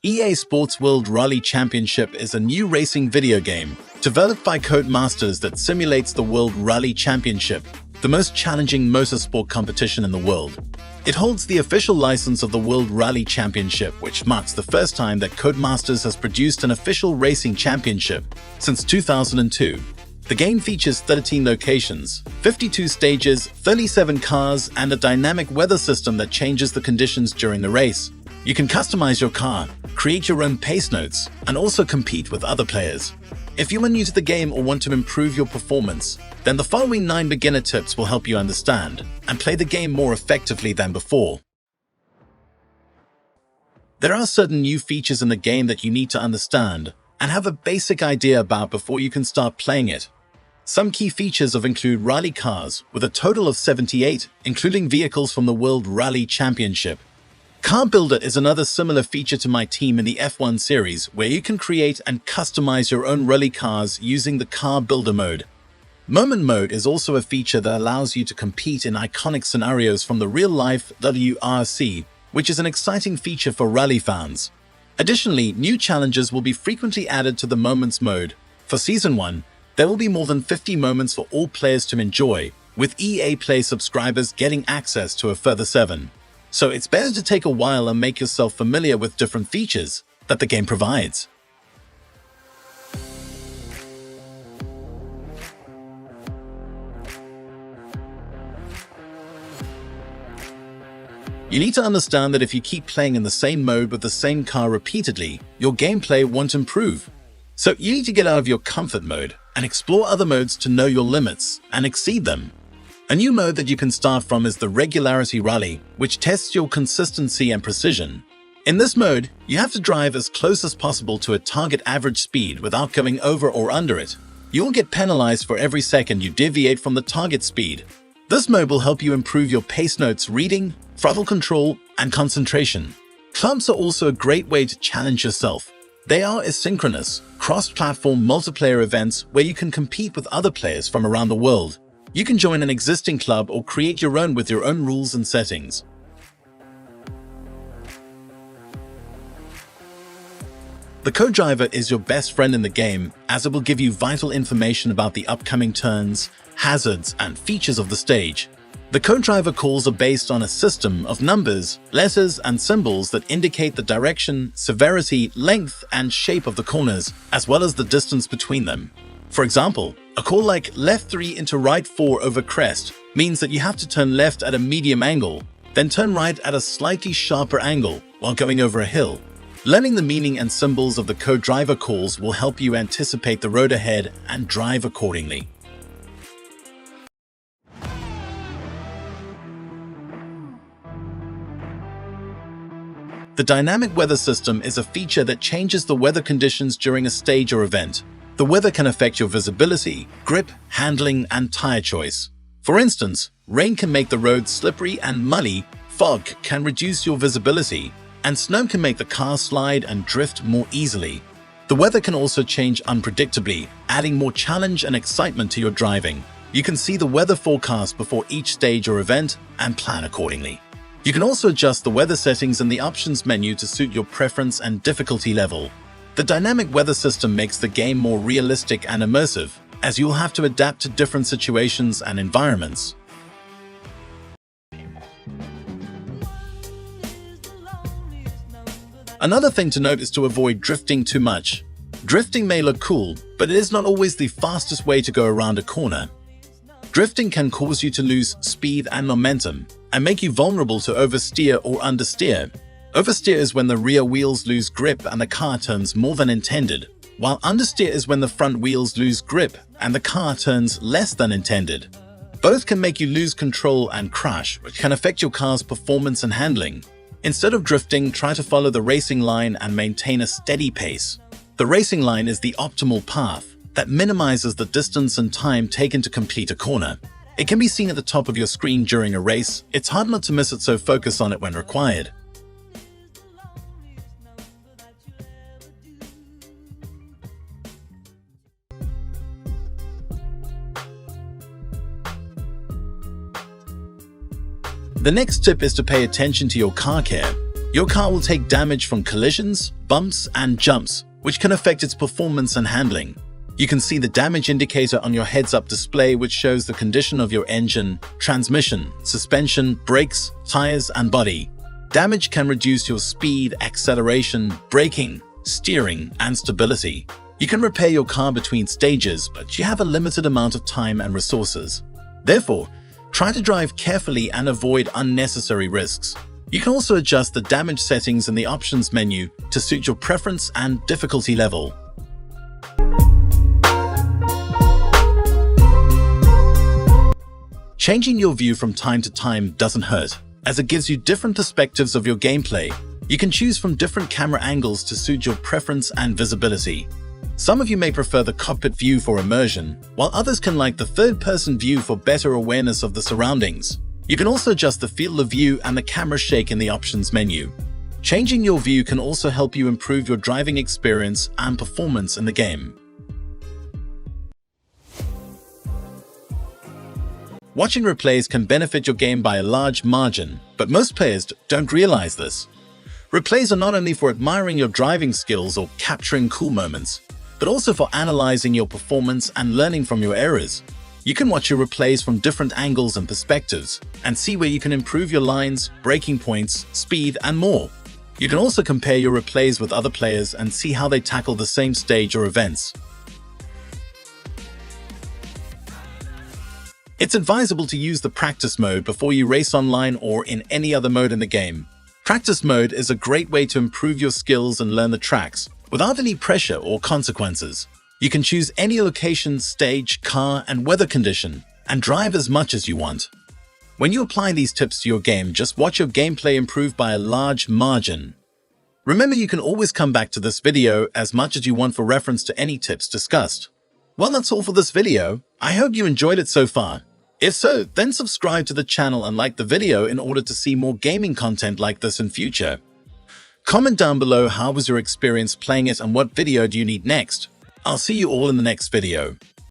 EA Sports World Rally Championship is a new racing video game developed by Codemasters that simulates the World Rally Championship, the most challenging motorsport competition in the world. It holds the official license of the World Rally Championship, which marks the first time that Codemasters has produced an official racing championship since 2002. The game features 13 locations, 52 stages, 37 cars, and a dynamic weather system that changes the conditions during the race. You can customize your car, create your own pace notes, and also compete with other players. If you are new to the game or want to improve your performance, then the following 9 beginner tips will help you understand and play the game more effectively than before. There are certain new features in the game that you need to understand and have a basic idea about before you can start playing it. Some key features include rally cars, with a total of 78, including vehicles from the World Rally Championship. Car Builder is another similar feature to My Team in the F1 series, where you can create and customize your own rally cars using the Car Builder mode. Moment Mode is also a feature that allows you to compete in iconic scenarios from the real-life WRC, which is an exciting feature for rally fans. Additionally, new challenges will be frequently added to the Moments mode. For Season 1, there will be more than 50 moments for all players to enjoy, with EA Play subscribers getting access to a further 7. So it's better to take a while and make yourself familiar with different features that the game provides. You need to understand that if you keep playing in the same mode with the same car repeatedly, your gameplay won't improve. So you need to get out of your comfort mode and explore other modes to know your limits and exceed them. A new mode that you can start from is the Regularity Rally, which tests your consistency and precision. In this mode, you have to drive as close as possible to a target average speed without going over or under it. You will get penalized for every second you deviate from the target speed. This mode will help you improve your pace notes reading, throttle control, and concentration. Clubs are also a great way to challenge yourself. They are asynchronous, cross-platform multiplayer events where you can compete with other players from around the world. You can join an existing club or create your own with your own rules and settings. The co-driver is your best friend in the game, as it will give you vital information about the upcoming turns, hazards, and features of the stage. The co-driver calls are based on a system of numbers, letters, and symbols that indicate the direction, severity, length, and shape of the corners, as well as the distance between them. For example, a call like left 3 into right 4 over crest means that you have to turn left at a medium angle, then turn right at a slightly sharper angle while going over a hill. Learning the meaning and symbols of the co-driver calls will help you anticipate the road ahead and drive accordingly. The dynamic weather system is a feature that changes the weather conditions during a stage or event. The weather can affect your visibility, grip, handling, and tire choice. For instance, rain can make the road slippery and muddy, fog can reduce your visibility, and snow can make the car slide and drift more easily. The weather can also change unpredictably, adding more challenge and excitement to your driving. You can see the weather forecast before each stage or event and plan accordingly. You can also adjust the weather settings in the options menu to suit your preference and difficulty level. The dynamic weather system makes the game more realistic and immersive, as you'll have to adapt to different situations and environments. Another thing to note is to avoid drifting too much. Drifting may look cool, but it is not always the fastest way to go around a corner. Drifting can cause you to lose speed and momentum, and make you vulnerable to oversteer or understeer. Oversteer is when the rear wheels lose grip and the car turns more than intended, while understeer is when the front wheels lose grip and the car turns less than intended. Both can make you lose control and crash, which can affect your car's performance and handling. Instead of drifting, try to follow the racing line and maintain a steady pace. The racing line is the optimal path that minimizes the distance and time taken to complete a corner. It can be seen at the top of your screen during a race. It's hard not to miss it, so focus on it when required. The next tip is to pay attention to your car care. Your car will take damage from collisions, bumps, and jumps, which can affect its performance and handling. You can see the damage indicator on your heads-up display, which shows the condition of your engine, transmission, suspension, brakes, tires, and body. Damage can reduce your speed, acceleration, braking, steering, and stability. You can repair your car between stages, but you have a limited amount of time and resources. Therefore, try to drive carefully and avoid unnecessary risks. You can also adjust the damage settings in the options menu to suit your preference and difficulty level. Changing your view from time to time doesn't hurt, as it gives you different perspectives of your gameplay. You can choose from different camera angles to suit your preference and visibility. Some of you may prefer the cockpit view for immersion, while others can like the third-person view for better awareness of the surroundings. You can also adjust the field of view and the camera shake in the options menu. Changing your view can also help you improve your driving experience and performance in the game. Watching replays can benefit your game by a large margin, but most players don't realize this. Replays are not only for admiring your driving skills or capturing cool moments, but also for analyzing your performance and learning from your errors. You can watch your replays from different angles and perspectives, and see where you can improve your lines, braking points, speed, and more. You can also compare your replays with other players and see how they tackle the same stage or events. It's advisable to use the practice mode before you race online or in any other mode in the game. Practice mode is a great way to improve your skills and learn the tracks without any pressure or consequences. You can choose any location, stage, car, and weather condition, and drive as much as you want. When you apply these tips to your game, just watch your gameplay improve by a large margin. Remember, you can always come back to this video as much as you want for reference to any tips discussed. Well, that's all for this video. I hope you enjoyed it so far. If so, then subscribe to the channel and like the video in order to see more gaming content like this in future. Comment down below how was your experience playing it and what video do you need next. I'll see you all in the next video.